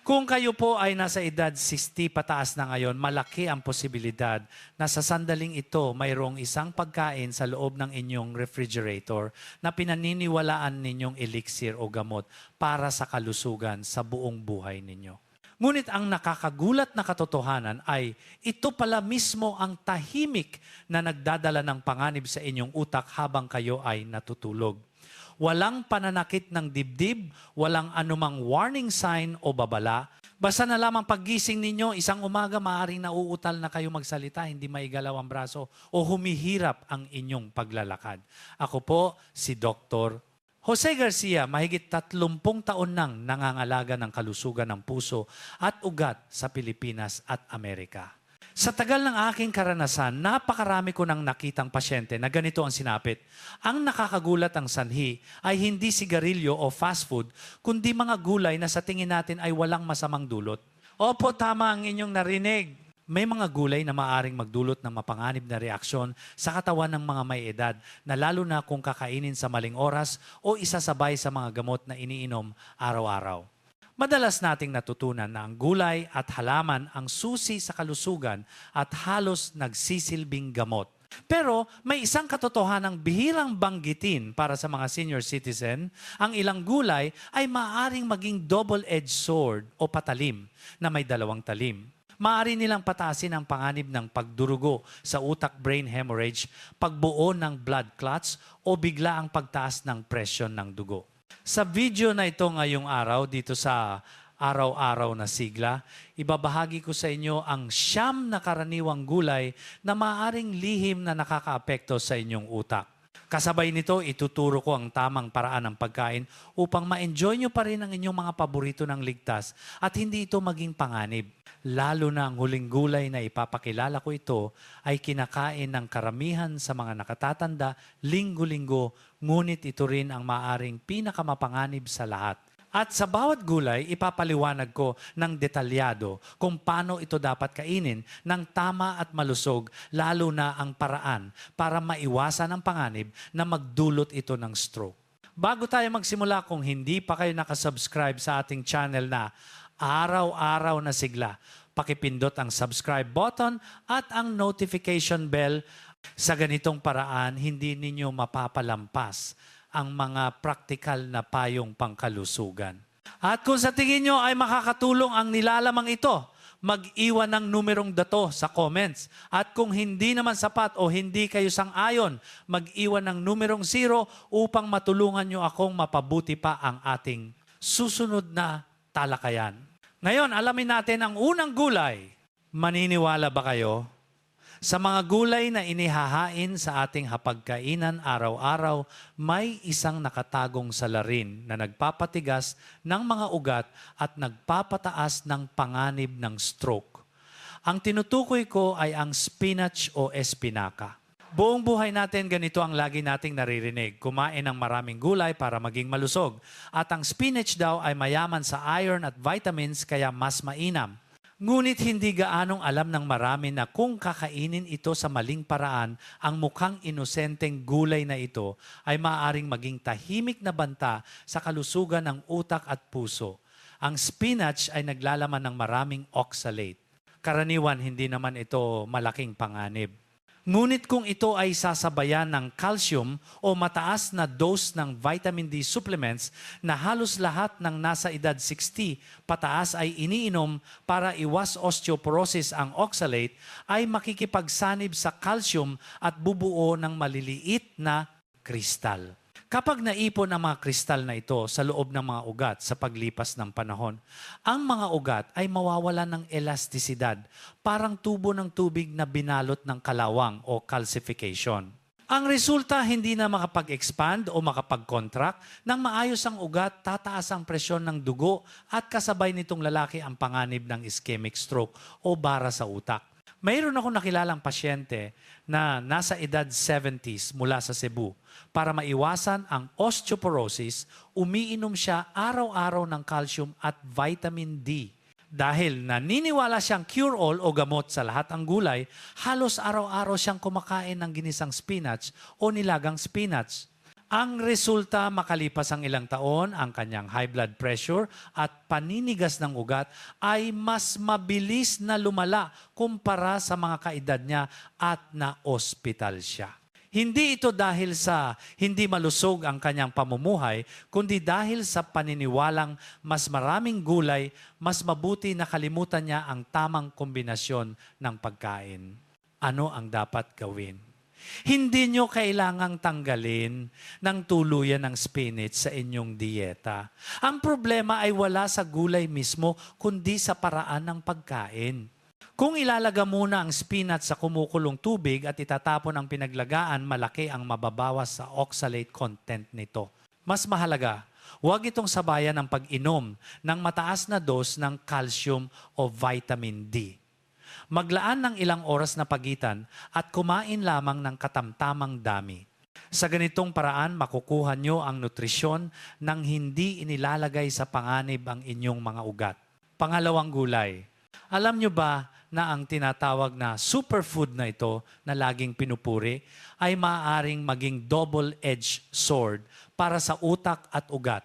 Kung kayo po ay nasa edad 60 pataas na ngayon, malaki ang posibilidad na sa sandaling ito mayroong isang pagkain sa loob ng inyong refrigerator na pinaniniwalaan ninyong elixir o gamot para sa kalusugan sa buong buhay ninyo. Ngunit ang nakakagulat na katotohanan ay ito pala mismo ang tahimik na nagdadala ng panganib sa inyong utak habang kayo ay natutulog. Walang pananakit ng dibdib, walang anumang warning sign o babala. Basta na lamang paggising ninyo, isang umaga maaaring nauutal na kayo magsalita, hindi maigalaw ang braso o humihirap ang inyong paglalakad. Ako po si Dr. Jose Garcia, mahigit 30 taon nang nangangalaga ng kalusugan ng puso at ugat sa Pilipinas at Amerika. Sa tagal ng aking karanasan, napakarami ko nang nakitang pasyente na ganito ang sinapit. Ang nakakagulat ang sanhi ay hindi sigarilyo o fast food, kundi mga gulay na sa tingin natin ay walang masamang dulot. Opo, tama ang inyong narinig. May mga gulay na maaring magdulot ng mapanganib na reaksyon sa katawan ng mga may edad, na lalo na kung kakainin sa maling oras o isasabay sa mga gamot na iniinom araw-araw. Madalas nating natutunan na ang gulay at halaman ang susi sa kalusugan at halos nagsisilbing gamot. Pero may isang katotohanang bihirang banggitin para sa mga senior citizen, ang ilang gulay ay maaaring maging double-edged sword o patalim na may dalawang talim. Maaari nilang patasin ang panganib ng pagdurugo sa utak-brain hemorrhage, pagbuo ng blood clots o bigla ang pagtaas ng presyon ng dugo. Sa video na ito ngayong araw, dito sa araw-araw na sigla, ibabahagi ko sa inyo ang 9 na karaniwang gulay na maaaring lihim na nakakaapekto sa inyong utak. Kasabay nito, ituturo ko ang tamang paraan ng pagkain upang ma-enjoy nyo pa rin ang inyong mga paborito ng ligtas at hindi ito maging panganib. Lalo na ang huling gulay na ipapakilala ko ito ay kinakain ng karamihan sa mga nakatatanda linggo-linggo, ngunit ito rin ang maaring pinakamapanganib sa lahat. At sa bawat gulay, ipapaliwanag ko ng detalyado kung paano ito dapat kainin ng tama at malusog, lalo na ang paraan para maiwasan ang panganib na magdulot ito ng stroke. Bago tayo magsimula, kung hindi pa kayo nakasubscribe sa ating channel na Araw-Araw na Sigla, pakipindot ang subscribe button at ang notification bell. Sa ganitong paraan, hindi ninyo mapapalampas ang mga praktikal na payong pangkalusugan. At kung sa tingin nyo ay makakatulong ang nilalamang ito, mag-iwan ng numerong dato sa comments. At kung hindi naman sapat o hindi kayo sang-ayon, mag-iwan ng numerong 0 upang matulungan nyo akong mapabuti pa ang ating susunod na talakayan. Ngayon, alamin natin ang unang gulay. Maniniwala ba kayo? Sa mga gulay na inihahain sa ating hapagkainan araw-araw, may isang nakatagong salarin na nagpapatigas ng mga ugat at nagpapataas ng panganib ng stroke. Ang tinutukoy ko ay ang spinach o espinaca. Buong buhay natin, ganito ang lagi nating naririnig. Kumain ng maraming gulay para maging malusog. At ang spinach daw ay mayaman sa iron at vitamins kaya mas mainam. Ngunit hindi gaanong alam ng marami na kung kakainin ito sa maling paraan, ang mukhang inosenteng gulay na ito ay maaaring maging tahimik na banta sa kalusugan ng utak at puso. Ang spinach ay naglalaman ng maraming oxalate. Karaniwan, hindi naman ito malaking panganib. Ngunit kung ito ay sasabayan ng calcium o mataas na dose ng vitamin D supplements na halos lahat ng nasa edad 60 pataas ay iniinom para iwas osteoporosis ang oxalate, ay makikipagsanib sa calcium at bubuo ng maliliit na kristal. Kapag naipon ang mga kristal na ito sa loob ng mga ugat sa paglipas ng panahon, ang mga ugat ay mawawalan ng elastisidad, parang tubo ng tubig na binalot ng kalawang o calcification. Ang resulta, hindi na makapag-expand o makapag-contract. Nang maayos ang ugat, tataas ang presyon ng dugo at kasabay nitong lalaki ang panganib ng ischemic stroke o bara sa utak. Mayroon akong nakilalang pasyente na nasa edad 70s mula sa Cebu. Para maiwasan ang osteoporosis, umiinom siya araw-araw ng calcium at vitamin D. Dahil naniniwala siyang cure-all o gamot sa lahat ang gulay, halos araw-araw siyang kumakain ng ginisang spinach o nilagang spinach. Ang resulta, makalipas ang ilang taon, ang kanyang high blood pressure at paninigas ng ugat ay mas mabilis na lumala kumpara sa mga kaedad niya at na-ospital siya. Hindi ito dahil sa hindi malusog ang kanyang pamumuhay, kundi dahil sa paniniwalang mas maraming gulay, mas mabuti na kalimutan niya ang tamang kombinasyon ng pagkain. Ano ang dapat gawin? Hindi nyo kailangang tanggalin ng tuluyan ng spinach sa inyong dieta. Ang problema ay wala sa gulay mismo, kundi sa paraan ng pagkain. Kung ilalaga muna ang spinach sa kumukulong tubig at itatapon ang pinaglagaan, malaki ang mababawas sa oxalate content nito. Mas mahalaga, huwag itong sabayan ng pag-inom ng mataas na dose ng calcium o vitamin D. Maglaan ng ilang oras na pagitan at kumain lamang ng katamtamang dami. Sa ganitong paraan, makukuha nyo ang nutrisyon nang hindi inilalagay sa panganib ang inyong mga ugat. Pangalawang gulay. Alam nyo ba na ang tinatawag na superfood na ito na laging pinupuri ay maaaring maging double-edged sword para sa utak at ugat?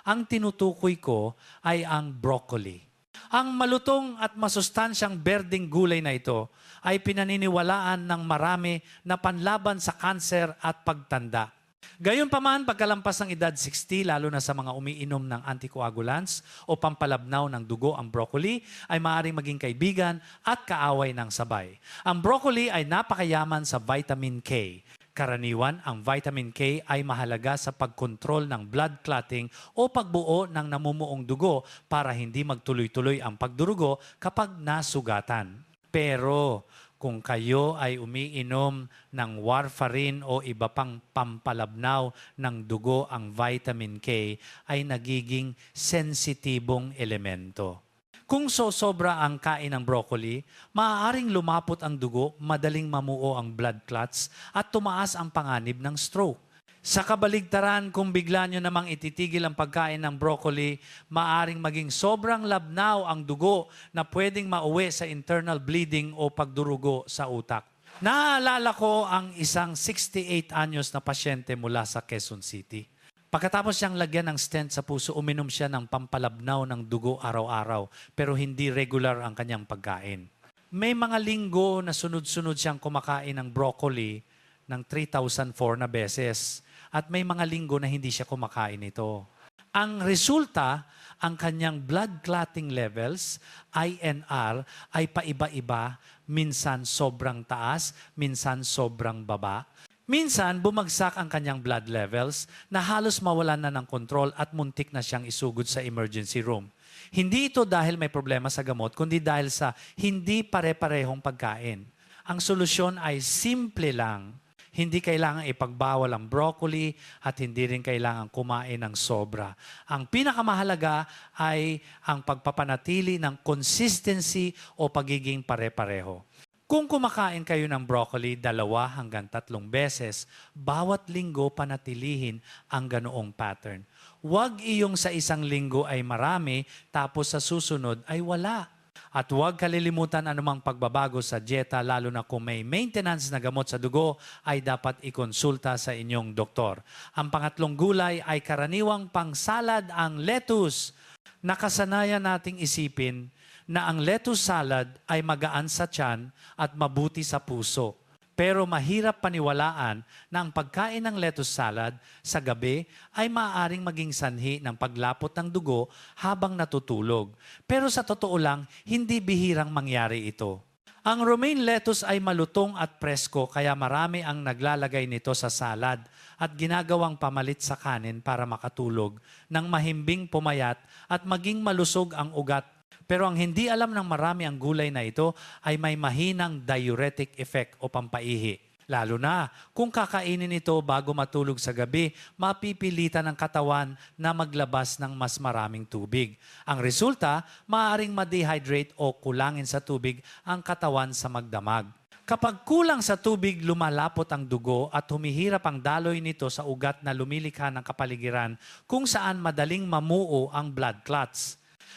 Ang tinutukoy ko ay ang broccoli. Ang malutong at masustansyang berdeng gulay na ito ay pinaniniwalaan ng marami na panlaban sa kanser at pagtanda. Gayunpaman, pagkalampas ng edad 60, lalo na sa mga umiinom ng anticoagulants o pampalabnaw ng dugo, ang broccoli ay maaaring maging kaibigan at kaaway ng sabay. Ang broccoli ay napakayaman sa vitamin K. Karaniwan, ang vitamin K ay mahalaga sa pagkontrol ng blood clotting o pagbuo ng namumuong dugo para hindi magtuloy-tuloy ang pagdurugo kapag nasugatan. Pero kung kayo ay umiinom ng warfarin o iba pang pampalabnaw ng dugo, ang vitamin K ay nagiging sensitibong elemento. Kung sosobra ang kain ng broccoli, maaaring lumapot ang dugo, madaling mamuo ang blood clots at tumaas ang panganib ng stroke. Sa kabaligtaran, kung bigla nyo namang ititigil ang pagkain ng broccoli, maaaring maging sobrang labnaw ang dugo na pwedeng mauwi sa internal bleeding o pagdurugo sa utak. Naaalala ko ang isang 68 anyos na pasyente mula sa Quezon City. Pagkatapos siyang lagyan ng stent sa puso, uminom siya ng pampalabnaw ng dugo araw-araw, pero hindi regular ang kanyang pagkain. May mga linggo na sunod-sunod siyang kumakain ng broccoli ng 3,004 na beses. At may mga linggo na hindi siya kumakain ito. Ang resulta, ang kanyang blood clotting levels, INR, ay paiba-iba, minsan sobrang taas, minsan sobrang baba. Minsan, bumagsak ang kanyang blood levels na halos mawalan na ng kontrol at muntik na siyang isugod sa emergency room. Hindi ito dahil may problema sa gamot, kundi dahil sa hindi pare-parehong pagkain. Ang solusyon ay simple lang. Hindi kailangan ipagbawal ang broccoli at hindi rin kailangan kumain ng sobra. Ang pinakamahalaga ay ang pagpapanatili ng consistency o pagiging pare-pareho. Kung kumakain kayo ng broccoli 2 hanggang 3 beses, bawat linggo panatilihin ang ganoong pattern. Huwag iyong sa isang linggo ay marami, tapos sa susunod ay wala. At huwag kalilimutan anumang pagbabago sa dieta, lalo na kung may maintenance na gamot sa dugo, ay dapat ikonsulta sa inyong doktor. Ang pangatlong gulay ay karaniwang pangsalad, ang lettuce. Nakasanayan nating isipin na ang lettuce salad ay magaan sa tiyan at mabuti sa puso. Pero mahirap paniwalaan na ang pagkain ng lettuce salad sa gabi ay maaaring maging sanhi ng paglapot ng dugo habang natutulog. Pero sa totoo lang, hindi bihirang mangyari ito. Ang romaine lettuce ay malutong at presko, kaya marami ang naglalagay nito sa salad at ginagawang pamalit sa kanin para makatulog nang mahimbing pumayat at maging malusog ang ugat. Pero ang hindi alam ng marami ang gulay na ito ay may mahinang diuretic effect o pampaihi. Lalo na kung kakainin ito bago matulog sa gabi, mapipilitan ng katawan na maglabas ng mas maraming tubig. Ang resulta, maaaring ma-dehydrate o kulangin sa tubig ang katawan sa magdamag. Kapag kulang sa tubig, lumalapot ang dugo at humihirap ang daloy nito sa ugat na lumilikha ng kapaligiran kung saan madaling mamuo ang blood clots.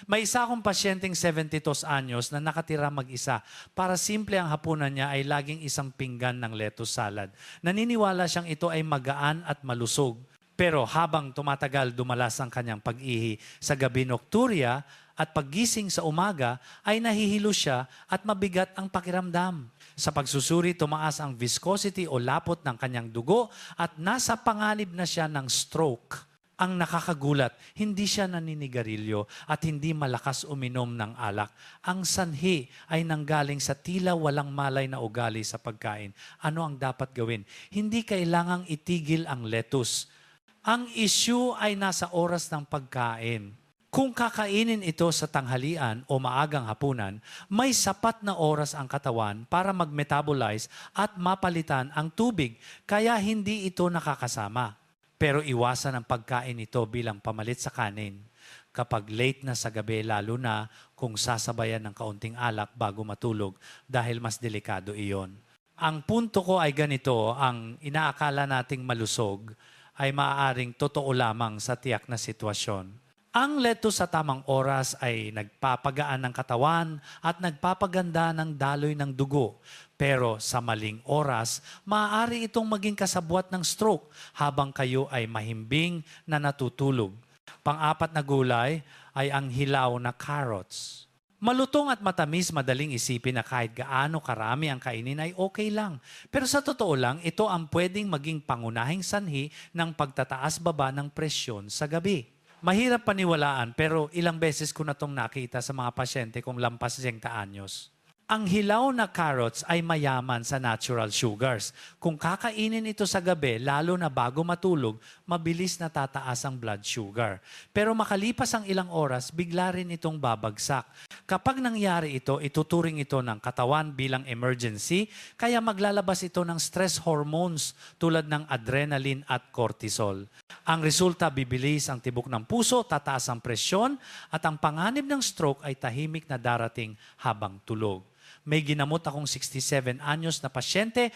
May isa akong pasyenteng 72 anyos na nakatira mag-isa. Para simple ang hapunan niya ay laging isang pinggan ng lettuce salad. Naniniwala siyang ito ay magaan at malusog. Pero habang tumatagal, dumalas ang kanyang pag-ihi sa gabi nokturya at paggising sa umaga ay nahihilo siya at mabigat ang pakiramdam. Sa pagsusuri, tumaas ang viscosity o lapot ng kanyang dugo at nasa panganib na siya ng stroke. Ang nakakagulat, hindi siya naninigarilyo at hindi malakas uminom ng alak. Ang sanhi ay nanggaling sa tila walang malay na ugali sa pagkain. Ano ang dapat gawin? Hindi kailangang itigil ang lettuce. Ang issue ay nasa oras ng pagkain. Kung kakainin ito sa tanghalian o maagang hapunan, may sapat na oras ang katawan para mag-metabolize at mapalitan ang tubig, kaya hindi ito nakakasama. Pero iwasan ang pagkain ito bilang pamalit sa kanin. Kapag late na sa gabi, lalo na kung sasabayan ng kaunting alak bago matulog dahil mas delikado iyon. Ang punto ko ay ganito, ang inaakala nating malusog ay maaaring totoo lamang sa tiyak na sitwasyon. Ang lettuce sa tamang oras ay nagpapagaan ng katawan at nagpapaganda ng daloy ng dugo. Pero sa maling oras, maaari itong maging kasabwat ng stroke habang kayo ay mahimbing na natutulog. Pang-apat na gulay ay ang hilaw na carrots. Malutong at matamis, madaling isipin na kahit gaano karami ang kainin ay okay lang. Pero sa totoo lang, ito ang pwedeng maging pangunahing sanhi ng pagtataas-baba ng presyon sa gabi. Mahirap paniwalaan pero ilang beses ko na itong nakita sa mga pasyente kong lampas 60 anyos. Ang hilaw na carrots ay mayaman sa natural sugars. Kung kakainin ito sa gabi, lalo na bago matulog, mabilis na tataas ang blood sugar. Pero makalipas ang ilang oras, bigla rin itong babagsak. Kapag nangyari ito, ituturing ito ng katawan bilang emergency, kaya maglalabas ito ng stress hormones tulad ng adrenaline at cortisol. Ang resulta, bibilis ang tibok ng puso, tataas ang presyon, at ang panganib ng stroke ay tahimik na darating habang tulog. May ginamot akong 67 anyos na pasyente,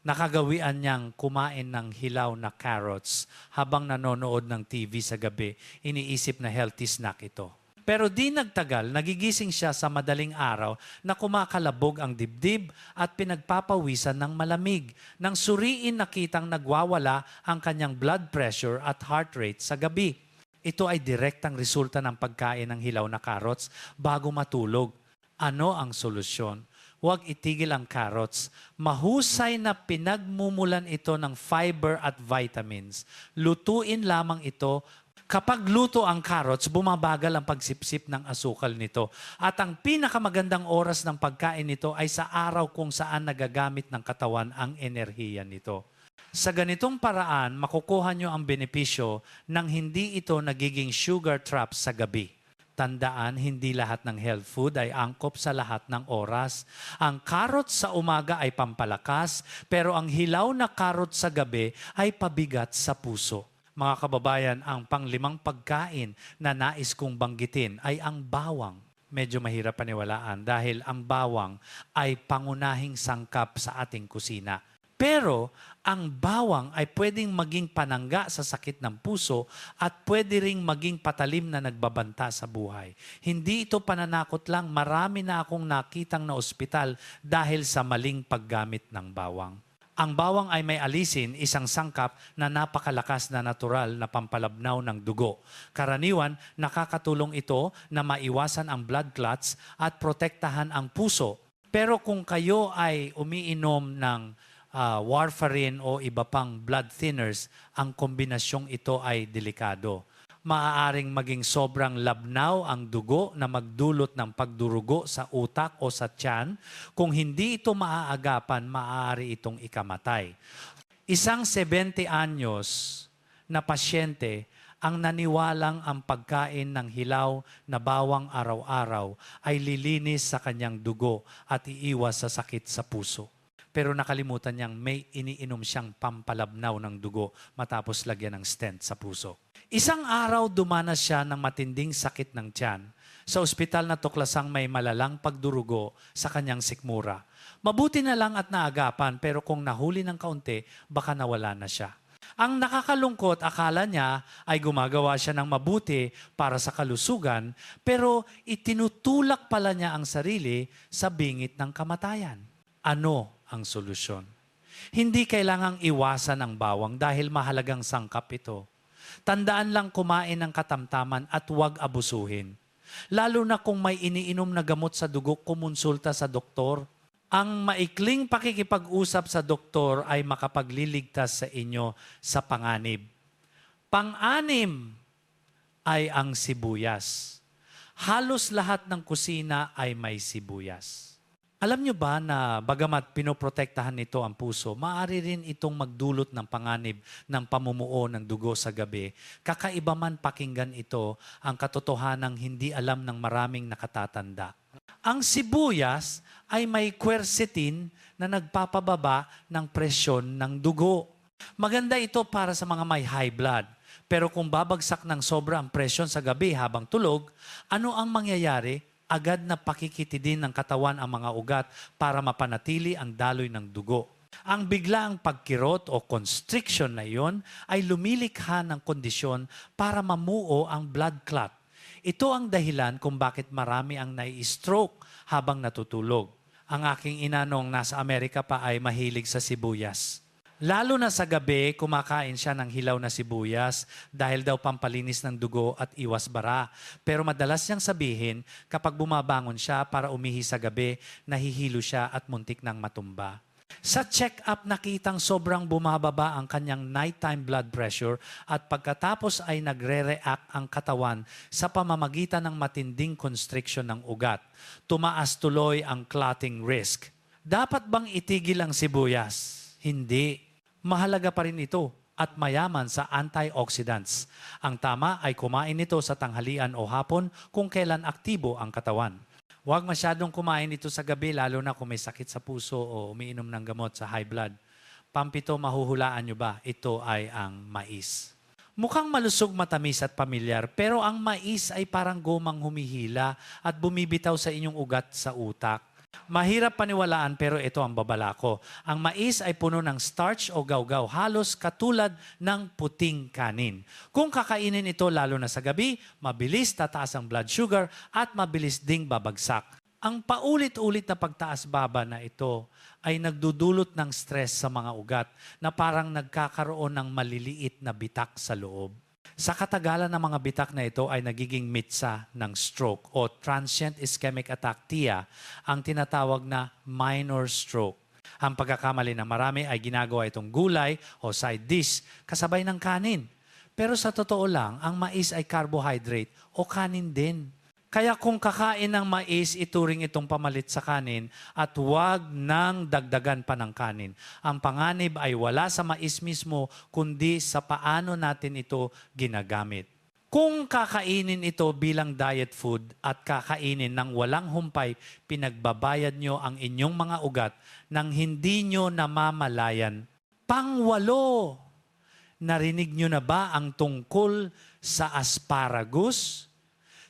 nakagawian niyang kumain ng hilaw na carrots habang nanonood ng TV sa gabi. Iniisip na healthy snack ito. Pero di nagtagal, nagigising siya sa madaling araw na kumakalabog ang dibdib at pinagpapawisan ng malamig. Nang suriin, nakitang nagwawala ang kanyang blood pressure at heart rate sa gabi. Ito ay direktang resulta ng pagkain ng hilaw na carrots bago matulog. Ano ang solusyon? Huwag itigil ang carrots. Mahusay na pinagmumulan ito ng fiber at vitamins. Lutuin lamang ito. Kapag luto ang carrots, bumabagal ang pagsipsip ng asukal nito. At ang pinakamagandang oras ng pagkain nito ay sa araw kung saan nagagamit ng katawan ang enerhiya nito. Sa ganitong paraan, makukuha nyo ang benepisyo nang hindi ito nagiging sugar trap sa gabi. Tandaan, hindi lahat ng health food ay angkop sa lahat ng oras. Ang carrot sa umaga ay pampalakas, pero ang hilaw na carrot sa gabi ay pabigat sa puso. Mga kababayan, ang panglimang pagkain na nais kong banggitin ay ang bawang. Medyo mahirap paniwalaan dahil ang bawang ay pangunahing sangkap sa ating kusina. Pero ang bawang ay pwedeng maging panangga sa sakit ng puso at pwede ring maging patalim na nagbabanta sa buhay. Hindi ito pananakot lang, marami na akong nakitang na ospital dahil sa maling paggamit ng bawang. Ang bawang ay may alisin, isang sangkap na napakalakas na natural na pampalabnaw ng dugo. Karaniwan, nakakatulong ito na maiwasan ang blood clots at protektahan ang puso. Pero kung kayo ay umiinom ng warfarin o iba pang blood thinners, ang kombinasyong ito ay delikado. Maaaring maging sobrang labnaw ang dugo na magdulot ng pagdurugo sa utak o sa tiyan. Kung hindi ito maaagapan, maaari itong ikamatay. Isang 70 anyos na pasyente ang naniwalang ang pagkain ng hilaw na bawang araw-araw ay lilinis sa kanyang dugo at iiwas sa sakit sa puso. Pero nakalimutan niyang may iniinom siyang pampalabnaw ng dugo matapos lagyan ng stent sa puso. Isang araw dumanas siya ng matinding sakit ng tiyan. Sa ospital na tuklasang may malalang pagdurugo sa kanyang sikmura. Mabuti na lang at naagapan pero kung nahuli ng kaunti, baka nawala na siya. Ang nakakalungkot, akala niya ay gumagawa siya ng mabuti para sa kalusugan, pero itinutulak pala niya ang sarili sa bingit ng kamatayan. Ano ang solusyon? Hindi kailangang iwasan ang bawang dahil mahalagang sangkap ito. Tandaan lang kumain ng katamtaman at huwag abusuhin. Lalo na kung may iniinom na gamot sa dugo, kumonsulta sa doktor. Ang maikling pakikipag-usap sa doktor ay makapagliligtas sa inyo sa panganib. Pang-anim ay ang sibuyas. Halos lahat ng kusina ay may sibuyas. Alam nyo ba na bagamat pinoprotektahan nito ang puso, maaari rin itong magdulot ng panganib ng pamumuo ng dugo sa gabi. Kakaiba man pakinggan ito ang katotohanang hindi alam ng maraming nakatatanda. Ang sibuyas ay may quercetin na nagpapababa ng presyon ng dugo. Maganda ito para sa mga may high blood. Pero kung babagsak ng sobra ang presyon sa gabi habang tulog, ano ang mangyayari? Agad na pakikitidin ng katawan ang mga ugat para mapanatili ang daloy ng dugo. Ang biglaang pagkirot o constriction na iyon ay lumilikha ng kondisyon para mamuo ang blood clot. Ito ang dahilan kung bakit marami ang nai-stroke habang natutulog. Ang aking ina nung nasa Amerika pa ay mahilig sa sibuyas. Lalo na sa gabi, kumakain siya ng hilaw na sibuyas dahil daw pampalinis ng dugo at iwas bara. Pero madalas niyang sabihin, kapag bumabangon siya para umihi sa gabi, nahihilo siya at muntik nang matumba. Sa check-up, nakitang sobrang bumababa ang kanyang nighttime blood pressure at pagkatapos ay nagre-react ang katawan sa pamamagitan ng matinding constriction ng ugat. Tumaas tuloy ang clotting risk. Dapat bang itigil ang sibuyas? Hindi. Mahalaga pa rin ito at mayaman sa antioxidants. Ang tama ay kumain nito sa tanghalian o hapon kung kailan aktibo ang katawan. Huwag masyadong kumain ito sa gabi lalo na kung may sakit sa puso o umiinom ng gamot sa high blood. Pampito, mahuhulaan nyo ba? Ito ay ang mais. Mukhang malusog, matamis at pamilyar, pero ang mais ay parang gomang humihila at bumibitaw sa inyong ugat sa utak. Mahirap paniwalaan pero ito ang babala ko. Ang mais ay puno ng starch o gawgaw, halos katulad ng puting kanin. Kung kakainin ito lalo na sa gabi, mabilis tataas ang blood sugar at mabilis ding babagsak. Ang paulit-ulit na pagtaas-baba na ito ay nagdudulot ng stress sa mga ugat na parang nagkakaroon ng maliliit na bitak sa loob. Sa katagalan ng mga bitak na ito ay nagiging mitsa ng stroke o transient ischemic attack TIA, ang tinatawag na minor stroke. Ang pagkakamali ng marami ay ginagawa itong gulay o side dish kasabay ng kanin. Pero sa totoo lang, ang mais ay carbohydrate o kanin din. Kaya kung kakain ng mais, ituring itong pamalit sa kanin at huwag nang dagdagan pa ng kanin. Ang panganib ay wala sa mais mismo, kundi sa paano natin ito ginagamit. Kung kakainin ito bilang diet food at kakainin ng walang humpay, pinagbabayad nyo ang inyong mga ugat nang hindi nyo namamalayan. Pangwalo, narinig nyo na ba ang tungkol sa asparagus?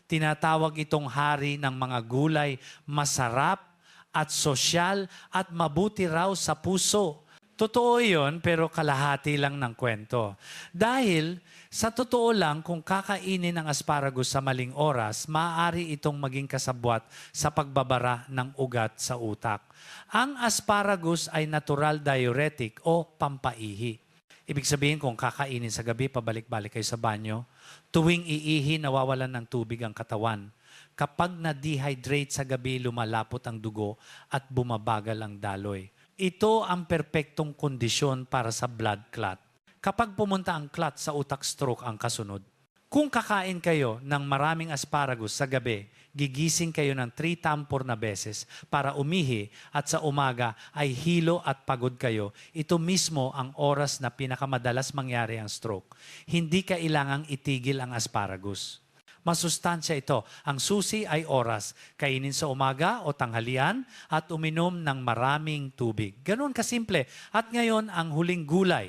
Tinatawag itong hari ng mga gulay, masarap at sosyal at mabuti raw sa puso. Totoo yun, pero kalahati lang ng kwento. Dahil sa totoo lang, kung kakainin ng asparagus sa maling oras, maaari itong maging kasabwat sa pagbabara ng ugat sa utak. Ang asparagus ay natural diuretic o pampaihi. Ibig sabihin, kung kakainin sa gabi, pabalik-balik kayo sa banyo, tuwing iihi, nawawalan ng tubig ang katawan. Kapag na-dehydrate sa gabi, lumalapot ang dugo at bumabagal ang daloy. Ito ang perpektong kondisyon para sa blood clot. Kapag pumunta ang clot sa utak, stroke ang kasunod. Kung kakain kayo ng maraming asparagus sa gabi, gigising kayo ng 3 tampor na beses para umihi at sa umaga ay hilo at pagod kayo. Ito mismo ang oras na pinakamadalas mangyari ang stroke. Hindi kailangang itigil ang asparagus. Masustansya ito. Ang susi ay oras. Kainin sa umaga o tanghalian at uminom ng maraming tubig. Ganoon kasimple. At ngayon, ang huling gulay.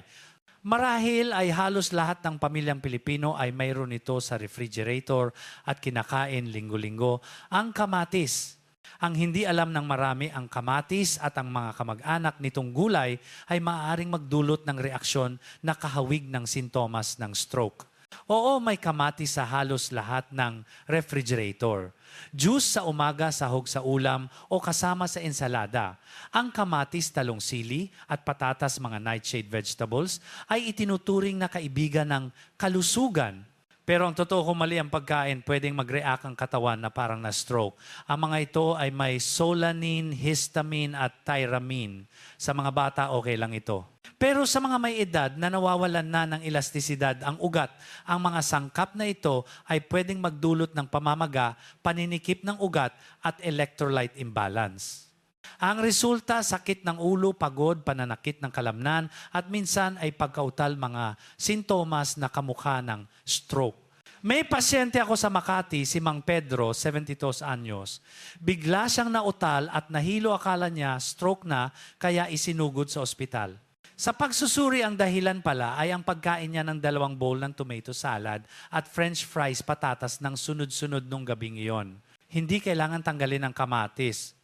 Marahil ay halos lahat ng pamilyang Pilipino ay mayroon ito sa refrigerator at kinakain linggo-linggo, ang kamatis. Ang hindi alam ng marami, ang kamatis at ang mga kamag-anak nitong gulay ay maaaring magdulot ng reaksyon na kahawig ng sintomas ng stroke. Oo, may kamatis sa halos lahat ng refrigerator. Juice sa umaga, sahog sa ulam o kasama sa ensalada. Ang kamatis, talong sili at patatas, mga nightshade vegetables, ay itinuturing na kaibigan ng kalusugan. Pero ang totoo kung mali ang pagkain, pwedeng mag-react ang katawan na parang na-stroke. Ang mga ito ay may solanine, histamine at tyramine. Sa mga bata, okay lang ito. Pero sa mga may edad na nawawalan na ng elastisidad ang ugat, ang mga sangkap na ito ay pwedeng magdulot ng pamamaga, paninikip ng ugat at electrolyte imbalance. Ang resulta, sakit ng ulo, pagod, pananakit ng kalamnan at minsan ay pagkautal mga sintomas na kamukha ng stroke. May pasyente ako sa Makati, si Mang Pedro, 72 anyos. Bigla siyang nautal at nahilo, akala niya stroke na kaya isinugod sa ospital. Sa pagsusuri, ang dahilan pala ay ang pagkain niya ng 2 bowl ng tomato salad at french fries patatas ng sunod-sunod nung gabing iyon. Hindi kailangan tanggalin ang kamatis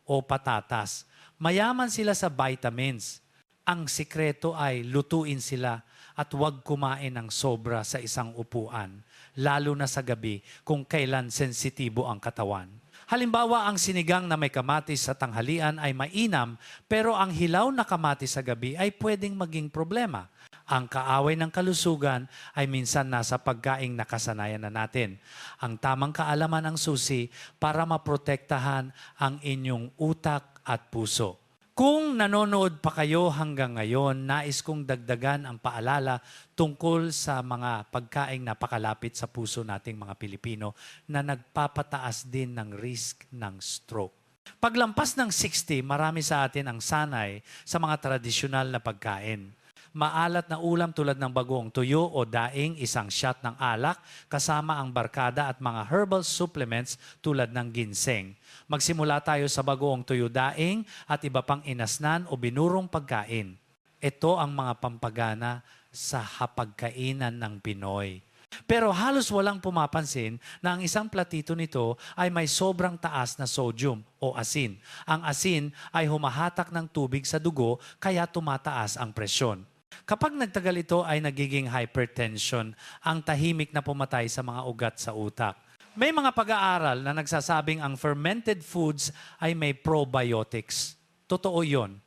o patatas. Mayaman sila sa vitamins. Ang sikreto ay lutuin sila at huwag kumain ng sobra sa isang upuan, lalo na sa gabi kung kailan sensitibo ang katawan. Halimbawa, ang sinigang na may kamatis sa tanghalian ay mainam, pero ang hilaw na kamatis sa gabi ay pwedeng maging problema. Ang kaaway ng kalusugan ay minsan nasa pagkaing nakasanayan na natin. Ang tamang kaalaman ang susi para maprotektahan ang inyong utak at puso. Kung nanonood pa kayo hanggang ngayon, nais kong dagdagan ang paalala tungkol sa mga pagkaing napakalapit sa puso nating mga Pilipino na nagpapataas din ng risk ng stroke. Paglampas ng 60, marami sa atin ang sanay sa mga tradisyonal na pagkain. Maalat na ulam tulad ng bagoong tuyo o daing, isang shot ng alak, kasama ang barkada at mga herbal supplements tulad ng ginseng. Magsimula tayo sa bagoong tuyo, daing at iba pang inasnan o binurong pagkain. Ito ang mga pampagana sa hapagkainan ng Pinoy. Pero halos walang pumapansin na ang isang platito nito ay may sobrang taas na sodium o asin. Ang asin ay humahatak ng tubig sa dugo kaya tumataas ang presyon. Kapag nagtagal ito ay nagiging hypertension, ang tahimik na pumatay sa mga ugat sa utak. May mga pag-aaral na nagsasabing ang fermented foods ay may probiotics. Totoo yon.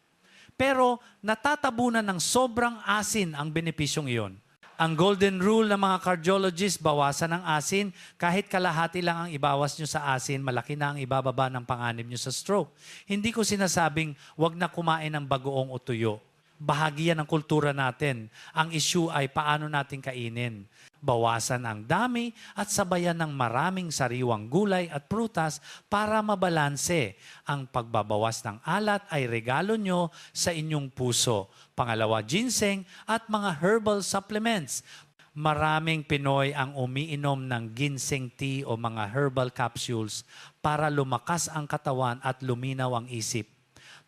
Pero natatabunan ng sobrang asin ang benepisyong iyon. Ang golden rule ng mga cardiologists, bawasan ang asin. Kahit kalahati lang ang ibawas nyo sa asin, malaki na ang ibababa ng panganib nyo sa stroke. Hindi ko sinasabing wag na kumain ng bagoong o tuyo. Bahagi yan ng kultura natin. Ang issue ay paano natin kainin. Bawasan ang dami at sabayan ng maraming sariwang gulay at prutas para mabalanse. Ang pagbabawas ng alat ay regalo nyo sa inyong puso. Pangalawa, ginseng at mga herbal supplements. Maraming Pinoy ang umiinom ng ginseng tea o mga herbal capsules para lumakas ang katawan at luminaw ang isip.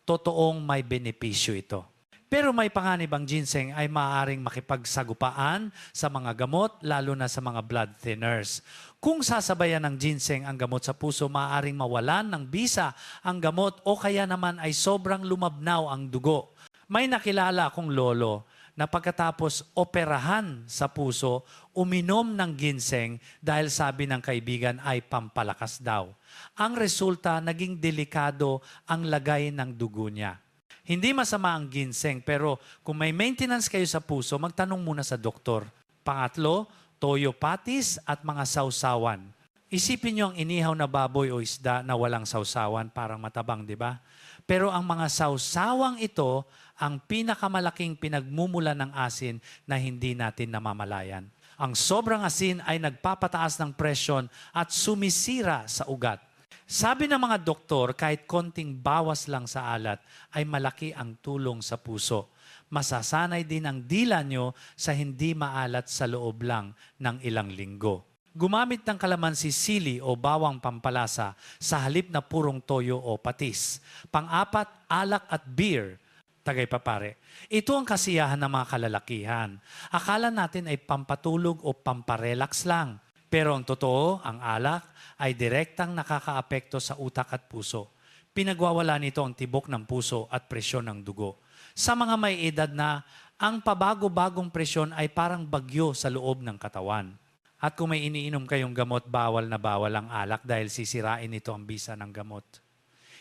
Totoong may benepisyo ito. Pero may panganib ang ginseng ay maaaring makipagsagupaan sa mga gamot, lalo na sa mga blood thinners. Kung sasabayan ng ginseng ang gamot sa puso, maaaring mawalan ng bisa ang gamot o kaya naman ay sobrang lumabnaw ang dugo. May nakilala akong lolo na pagkatapos operahan sa puso, uminom ng ginseng dahil sabi ng kaibigan ay pampalakas daw. Ang resulta, naging delikado ang lagay ng dugo niya. Hindi masama ang ginseng, pero kung may maintenance kayo sa puso, magtanong muna sa doktor. Pangatlo, toyo patis at mga sausawan. Isipin nyo ang inihaw na baboy o isda na walang sausawan, parang matabang, di ba? Pero ang mga sausawang ito, ang pinakamalaking pinagmumula ng asin na hindi natin namamalayan. Ang sobrang asin ay nagpapataas ng presyon at sumisira sa ugat. Sabi ng mga doktor, kahit konting bawas lang sa alat, ay malaki ang tulong sa puso. Masasanay din ang dila nyo sa hindi maalat sa loob lang ng ilang linggo. Gumamit ng kalamansi sili o bawang pampalasa sa halip na purong toyo o patis. Pang-apat, alak at beer. Tagaypapare. Ito ang kasiyahan ng mga kalalakihan. Akala natin ay pampatulog o pamparelax lang. Pero ang totoo, ang alak ay direktang nakakaapekto sa utak at puso. Pinagwawala nito ang tibok ng puso at presyon ng dugo. Sa mga may edad na, Ang pabago-bagong presyon ay parang bagyo sa loob ng katawan. At kung may iniinom kayong gamot, bawal na bawal ang alak dahil sisirain ito ang bisa ng gamot.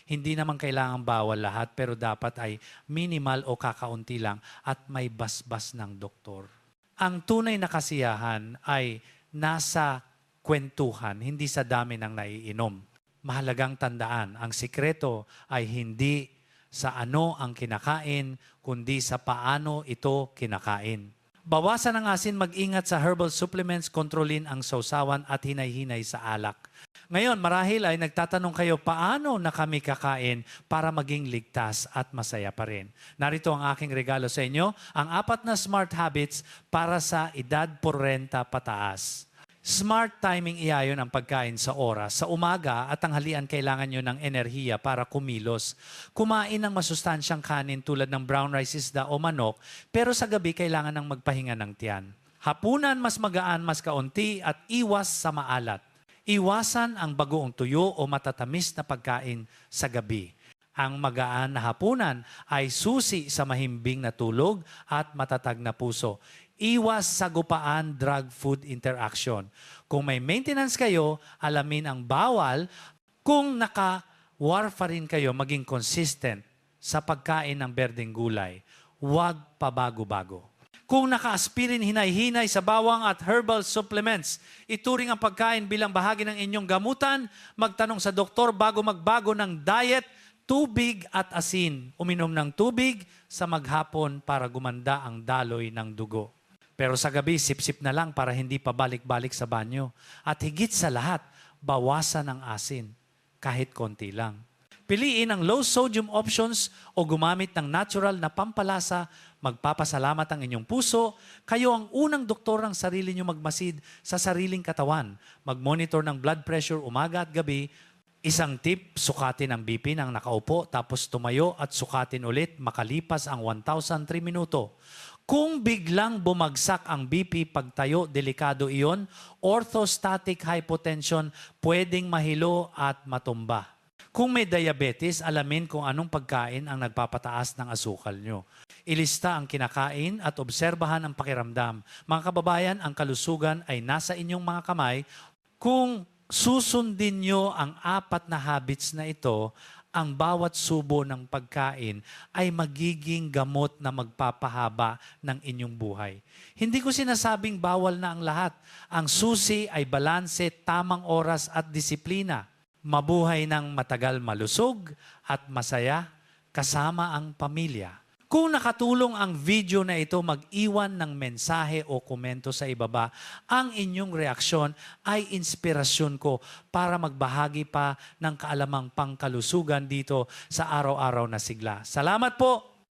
Hindi naman kailangang bawal lahat pero dapat ay minimal o kakaunti lang at may basbas ng doktor. Ang tunay na kasiyahan ay nasa kwentuhan, hindi sa dami ng naiinom. Mahalagang tandaan, ang sikreto ay hindi sa ano ang kinakain, kundi sa paano ito kinakain. Bawasan ang asin, mag-ingat sa herbal supplements, kontrolin ang sausawan at hinay-hinay sa alak. Ngayon, marahil ay nagtatanong kayo, paano na kami kakain para maging ligtas at masaya pa rin? Narito ang aking regalo sa inyo, ang 4 na smart habits para sa edad 40 pataas. Smart timing iyayon ang pagkain sa oras. Sa umaga at tanghalian kailangan nyo ng enerhiya para kumilos. Kumain ng masustansyang kanin tulad ng brown rice, isda o manok, pero sa gabi kailangan ng magpahinga ng tiyan. Hapunan mas magaan, mas kaunti at iwas sa maalat. Iwasan ang bagoong tuyo o matatamis na pagkain sa gabi. Ang magaan na hapunan ay susi sa mahimbing na tulog at matatag na puso. Iwas sa gupaan drug-food interaction. Kung may maintenance kayo, alamin ang bawal. Kung naka-warfarin kayo, maging consistent sa pagkain ng berdeng gulay. Huwag pabago-bago. Kung naka-aspirin hinay-hinay sa bawang at herbal supplements, ituring ang pagkain bilang bahagi ng inyong gamutan, magtanong sa doktor bago magbago ng diet, tubig at asin. Uminom ng tubig sa maghapon para gumanda ang daloy ng dugo. Pero sa gabi, sip-sip na lang para hindi pabalik-balik sa banyo. At higit sa lahat, bawasan ang asin, kahit konti lang. Piliin ang low-sodium options o gumamit ng natural na pampalasa, magpapasalamat ang inyong puso. Kayo ang unang doktor ng sarili nyo magmasid sa sariling katawan. Mag-monitor ng blood pressure umaga at gabi. Isang tip, sukatin ang BP ng nakaupo, tapos tumayo at sukatin ulit makalipas ang 1,003 minuto. Kung biglang bumagsak ang BP pagtayo, delikado iyon, orthostatic hypotension, pwedeng mahilo at matumba. Kung may diabetes, alamin kung anong pagkain ang nagpapataas ng asukal nyo. Ilista ang kinakain at obserbahan ang pakiramdam. Mga kababayan, ang kalusugan ay nasa inyong mga kamay. Kung susundin nyo ang 4 na habits na ito, ang bawat subo ng pagkain ay magiging gamot na magpapahaba ng inyong buhay. Hindi ko sinasabing bawal na ang lahat. Ang susi ay balanse, tamang oras at disiplina. Mabuhay ng matagal malusog at masaya kasama ang pamilya. Kung nakatulong ang video na ito, mag-iwan ng mensahe o komento sa ibaba. Ang inyong reaksyon ay inspirasyon ko para magbahagi pa ng kaalamang pangkalusugan dito sa araw-araw na sigla. Salamat po!